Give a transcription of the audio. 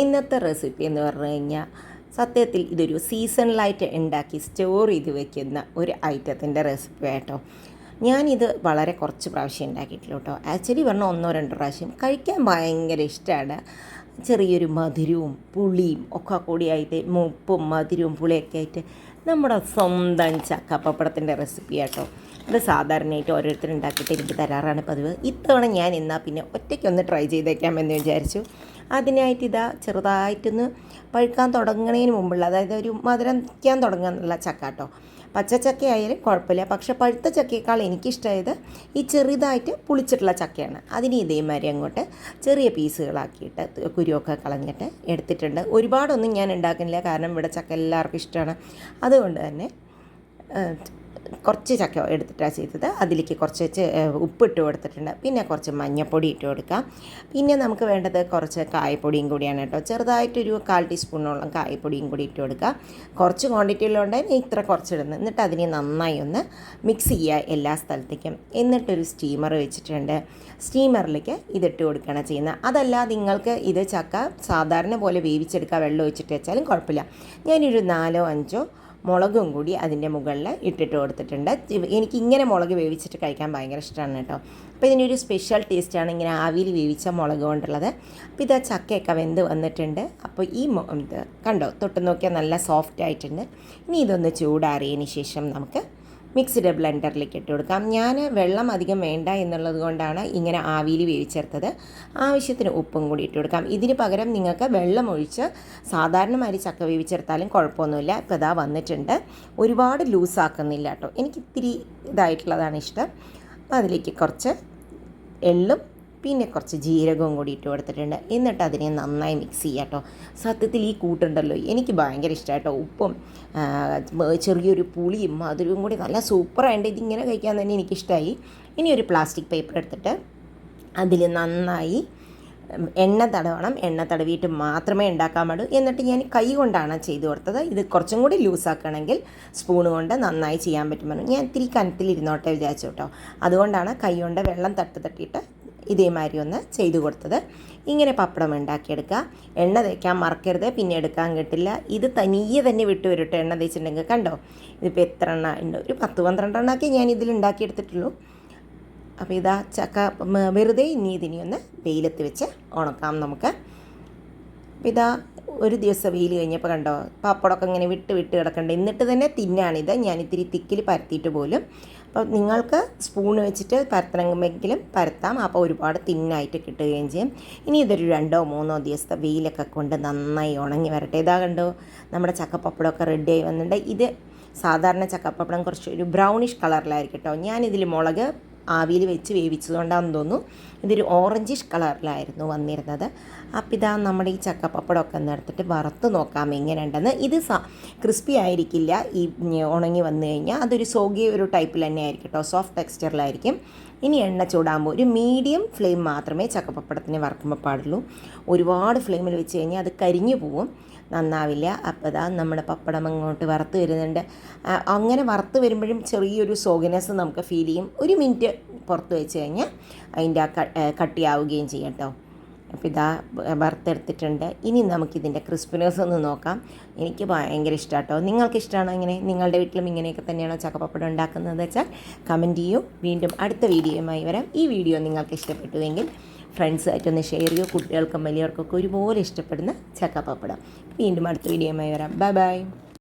ഇന്നത്തെ റെസിപ്പി എന്ന് പറഞ്ഞു കഴിഞ്ഞാൽ സത്യത്തിൽ ഇതൊരു സീസണലായിട്ട് ഉണ്ടാക്കി സ്റ്റോർ ചെയ്ത് വെക്കുന്ന ഒരു ഐറ്റത്തിൻ്റെ റെസിപ്പി ആയിട്ടോ. ഞാനിത് വളരെ കുറച്ച് പ്രാവശ്യം ഉണ്ടാക്കിയിട്ടുള്ളൂ കേട്ടോ. ആക്ച്വലി പറഞ്ഞാൽ 1-2 പ്രാവശ്യം കഴിക്കാൻ ഭയങ്കര ഇഷ്ടമാണ്. ചെറിയൊരു മധുരവും പുളിയും ഒക്കെ കൂടിയായിട്ട്, ഉപ്പും മധുരവും പുളിയൊക്കെ ആയിട്ട് നമ്മുടെ സ്വന്തം ചക്കപ്പപ്പടത്തിൻ്റെ റെസിപ്പി ആട്ടോ. ഇത് സാധാരണയായിട്ട് ഓരോരുത്തർ ഉണ്ടാക്കിയിട്ട് എനിക്ക് തരാറാണ് പതിവ്. ഇത്തവണ ഞാൻ എന്നാൽ പിന്നെ ഒറ്റയ്ക്കൊന്ന് ട്രൈ ചെയ്തേക്കാമെന്ന് വിചാരിച്ചു. അതിനായിട്ട് ഇതാ ചെറുതായിട്ടൊന്ന് പഴുക്കാൻ തുടങ്ങുന്നതിന് മുമ്പുള്ള, അതായത് ഒരു മധുരയ്ക്കാൻ തുടങ്ങാനുള്ള ചക്ക കേട്ടോ. പച്ചച്ചക്ക ആയാലും കുഴപ്പമില്ല, പക്ഷേ പഴുത്ത ചക്കയേക്കാൾ എനിക്കിഷ്ടമായത് ഈ ചെറുതായിട്ട് പുളിച്ചിട്ടുള്ള ചക്കയാണ്. അതിന് ഇതേമാതിരി അങ്ങോട്ട് ചെറിയ പീസുകളാക്കിയിട്ട് കുരുവൊക്കെ കളഞ്ഞിട്ട് എടുത്തിട്ടുണ്ട്. ഒരുപാടൊന്നും ഞാൻ ഉണ്ടാക്കുന്നില്ല, കാരണം ഇവിടെ ചക്ക എല്ലാവർക്കും ഇഷ്ടമാണ്. അതുകൊണ്ട് തന്നെ കുറച്ച് ചക്ക എടുത്തിട്ടാണ് ചെയ്തത്. അതിലേക്ക് കുറച്ച് ഉപ്പിട്ട് കൊടുത്തിട്ടുണ്ട്, പിന്നെ കുറച്ച് മഞ്ഞൾപ്പൊടി ഇട്ട് കൊടുക്കാം. പിന്നെ നമുക്ക് വേണ്ടത് കുറച്ച് കായപ്പൊടിയും കൂടിയാണ് കേട്ടോ. ചെറുതായിട്ടൊരു 1/4 ടീസ്പൂണോളം കായപ്പൊടിയും കൂടി ഇട്ട് കൊടുക്കുക. കുറച്ച് ക്വാണ്ടിറ്റിയിലുണ്ട്, ഇത്ര കുറച്ചിടുന്നത്. എന്നിട്ട് അതിനെ നന്നായി ഒന്ന് മിക്സ് ചെയ്യുക എല്ലാ സ്ഥലത്തേക്കും. എന്നിട്ടൊരു സ്റ്റീമർ വെച്ചിട്ടുണ്ട്. സ്റ്റീമറിലേക്ക് ഇതിട്ട് കൊടുക്കുകയാണ് ചെയ്യുന്നത്. അതല്ല നിങ്ങൾക്ക് ഇത് ചക്ക സാധാരണ പോലെ വേവിച്ചെടുക്കുക, വെള്ളം ഒഴിച്ചിട്ട് വെച്ചാലും കുഴപ്പമില്ല. ഞാനൊരു 4-5 മുളകും കൂടി അതിൻ്റെ മുകളിൽ ഇട്ടിട്ട് കൊടുത്തിട്ടുണ്ട്. എനിക്കിങ്ങനെ മുളക് വേവിച്ചിട്ട് കഴിക്കാൻ ഭയങ്കര ഇഷ്ടമാണ് കേട്ടോ. അപ്പോൾ ഇതിനൊരു സ്പെഷ്യൽ ടേസ്റ്റാണ് ഇങ്ങനെ ആവിയിൽ വേവിച്ച മുളക് കൊണ്ടുള്ളത്. അപ്പോൾ ഇത് ചക്കയൊക്കെ വെന്ത് വന്നിട്ടുണ്ട്. അപ്പോൾ ഈ ഇത് കണ്ടോ, തൊട്ട് നോക്കിയാൽ നല്ല സോഫ്റ്റ് ആയിട്ടുണ്ട്. ഇനി ഇതൊന്ന് ചൂടാറിയതിന് ശേഷം നമുക്ക് മിക്സിഡ് ബ്ലെൻഡറിലേക്ക് ഇട്ട് കൊടുക്കാം. ഞാൻ വെള്ളം അധികം വേണ്ട എന്നുള്ളത് കൊണ്ടാണ് ഇങ്ങനെ ആവിയിൽ വേവിച്ചെടുത്തത്. ആവശ്യത്തിന് ഉപ്പും കൂടി ഇട്ട് കൊടുക്കാം. ഇതിന് പകരം നിങ്ങൾക്ക് വെള്ളം ഒഴിച്ച് സാധാരണമാതിരി ചക്ക വേവിച്ചെടുത്താലും കുഴപ്പമൊന്നുമില്ല. ഇപ്പോൾ ഇതാ വന്നിട്ടുണ്ട്. ഒരുപാട് ലൂസാക്കുന്നില്ല കേട്ടോ, എനിക്ക് ഇത്തിരി ഇതായിട്ടുള്ളതാണ് ഇഷ്ടം. അപ്പോൾ അതിലേക്ക് കുറച്ച് എള്ളും പിന്നെ കുറച്ച് ജീരകവും കൂടി ഇട്ട് കൊടുത്തിട്ടുണ്ട്. എന്നിട്ട് അതിനെ നന്നായി മിക്സ് ചെയ്യാം കേട്ടോ. സത്യത്തിൽ ഈ കൂട്ടുണ്ടല്ലോ എനിക്ക് ഭയങ്കര ഇഷ്ടമാണ് കേട്ടോ. ഉപ്പും ചെറിയൊരു പുളിയും മധുരവും കൂടി നല്ല സൂപ്പറായിട്ട് ഇതിങ്ങനെ കഴിക്കാൻ തന്നെ എനിക്കിഷ്ടമായി. ഇനി ഒരു പ്ലാസ്റ്റിക് പേപ്പർ എടുത്തിട്ട് അതിൽ നന്നായി എണ്ണ തടവണം. എണ്ണ തടവിയിട്ട് മാത്രമേ ഉണ്ടാക്കാൻ പാടൂ. എന്നിട്ട് ഞാൻ കൈ കൊണ്ടാണ് ചെയ്ത് കൊടുത്തത്. ഇത് കുറച്ചും കൂടി ലൂസാക്കണമെങ്കിൽ സ്പൂൺ കൊണ്ട് നന്നായി ചെയ്യാൻ പറ്റുമെന്ന്. ഞാൻ ഇത്തിരി കനത്തിലിരുന്നോട്ടെ വിചാരിച്ചു കേട്ടോ. അതുകൊണ്ടാണ് കൈ കൊണ്ട് വെള്ളം തട്ടിയിട്ട് ഇതേമാതിരി ഒന്ന് ചെയ്തു കൊടുത്തത്. ഇങ്ങനെ പപ്പടം ഉണ്ടാക്കിയെടുക്കുക. എണ്ണ തേക്കാൻ മറക്കരുത്, പിന്നെ എടുക്കാൻ കിട്ടില്ല. ഇത് തനിയെ തന്നെ വിട്ട് വരട്ടെ എണ്ണ തേച്ചിട്ടുണ്ടെങ്കിൽ. കണ്ടോ, ഇതിപ്പോൾ എത്ര എണ്ണ ഉണ്ട്? ഒരു 10-12 എണ്ണമൊക്കെ ഞാൻ ഇതിൽ ഉണ്ടാക്കിയെടുത്തിട്ടുള്ളൂ. അപ്പോൾ ഇതാ ചക്ക വെറുതെ ഇനി ഇതിനെ ഒന്ന് വെയിലത്ത് വെച്ച് ഉണക്കാം നമുക്ക്. അപ്പോൾ ഇതാ ഒരു ദിവസം വെയിൽ കഴിഞ്ഞപ്പോൾ കണ്ടോ പപ്പടമൊക്കെ ഇങ്ങനെ വിട്ട് കിടക്കണ്ട. എന്നിട്ട് തന്നെ തിന്നാണിത്. ഞാൻ ഇത്തിരി തിക്കിൽ പരത്തിയിട്ട് പോലും. അപ്പോൾ നിങ്ങൾക്ക് സ്പൂൺ വെച്ചിട്ട് പരത്തണമെങ്കിലും പരത്താം. അപ്പോൾ ഒരുപാട് തിന്നായിട്ട് കിട്ടുകയും ചെയ്യും. ഇനി ഇതൊരു 2-3 ദിവസത്തെ വെയിലൊക്കെ കൊണ്ട് നന്നായി ഉണങ്ങി വരട്ടെ. ഇതാ കണ്ടോ, നമ്മുടെ ചക്കപ്പപ്പടമൊക്കെ റെഡിയായി വന്നിട്ടുണ്ട്. ഇത് സാധാരണ ചക്കപ്പപ്പടം കുറച്ച് ഒരു ബ്രൗണിഷ് കളറിലായിരിക്കും കേട്ടോ. ഞാനിതിൽ മുളക് ആവിയിൽ വെച്ച് വേവിച്ചതുകൊണ്ടാണെന്ന് തോന്നുന്നു ഇതൊരു ഓറഞ്ചിഷ് കളറിലായിരുന്നു വന്നിരുന്നത്. അപ്പോൾ ഇതാ നമ്മുടെ ഈ ചക്കപ്പപ്പടമൊക്കെ ഒന്ന് എടുത്തിട്ട് വറുത്ത് നോക്കാം എങ്ങനെയുണ്ടെന്ന്. ഇത് ക്രിസ്പി ആയിരിക്കില്ല. ഈ ഉണങ്ങി വന്നു കഴിഞ്ഞാൽ അതൊരു സോഗി ഒരു ടൈപ്പിൽ തന്നെ ആയിരിക്കും കേട്ടോ, സോഫ്റ്റ് ടെക്സ്ചറിലായിരിക്കും. ഇനി എണ്ണ ചൂടാകുമ്പോൾ ഒരു മീഡിയം ഫ്ലെയിം മാത്രമേ ചക്കപ്പപ്പടത്തിന് വറുക്കുമ്പോൾ പാടുള്ളൂ. ഒരുപാട് ഫ്ലെയിമിൽ വെച്ച് കഴിഞ്ഞാൽ അത് കരിഞ്ഞു പോവും, നന്നാവില്ല. അപ്പോൾ ഇതാ നമ്മുടെ പപ്പടം അങ്ങോട്ട് വറുത്ത് വരുന്നുണ്ട്. അങ്ങനെ വറുത്ത് വരുമ്പോഴും ചെറിയൊരു സോഗിനെസ് നമുക്ക് ഫീൽ ചെയ്യും. 1 മിനിറ്റ് പുറത്ത് വെച്ച് കഴിഞ്ഞാൽ അതിൻ്റെ കട്ടിയാവുകയും ചെയ്യും കേട്ടോ. അപ്പോൾ ഇതാ വറുത്തെടുത്തിട്ടുണ്ട്. ഇനി നമുക്കിതിൻ്റെ ക്രിസ്പിനെസ് ഒന്ന് നോക്കാം. എനിക്ക് ഭയങ്കര ഇഷ്ടമാണ് കേട്ടോ. നിങ്ങൾക്ക് ഇഷ്ടമാണോ ഇങ്ങനെ? നിങ്ങളുടെ വീട്ടിലും ഇങ്ങനെയൊക്കെ തന്നെയാണോ ചക്കപ്പപ്പടം ഉണ്ടാക്കുന്നത് വെച്ചാൽ കമൻറ്റ് ചെയ്യൂ. വീണ്ടും അടുത്ത വീഡിയോയുമായി വരാം. ഈ വീഡിയോ നിങ്ങൾക്ക് ഇഷ്ടപ്പെട്ടുവെങ്കിൽ ഫ്രണ്ട്സായിട്ടൊന്ന് ഷെയർ ചെയ്യൂ. കുട്ടികൾക്കും വലിയവർക്കൊക്കെ ഒരുപോലെ ഇഷ്ടപ്പെടുന്ന ചക്കപ്പപ്പടം. വീണ്ടും അടുത്ത വീഡിയോയുമായി വരാം. Bye bye.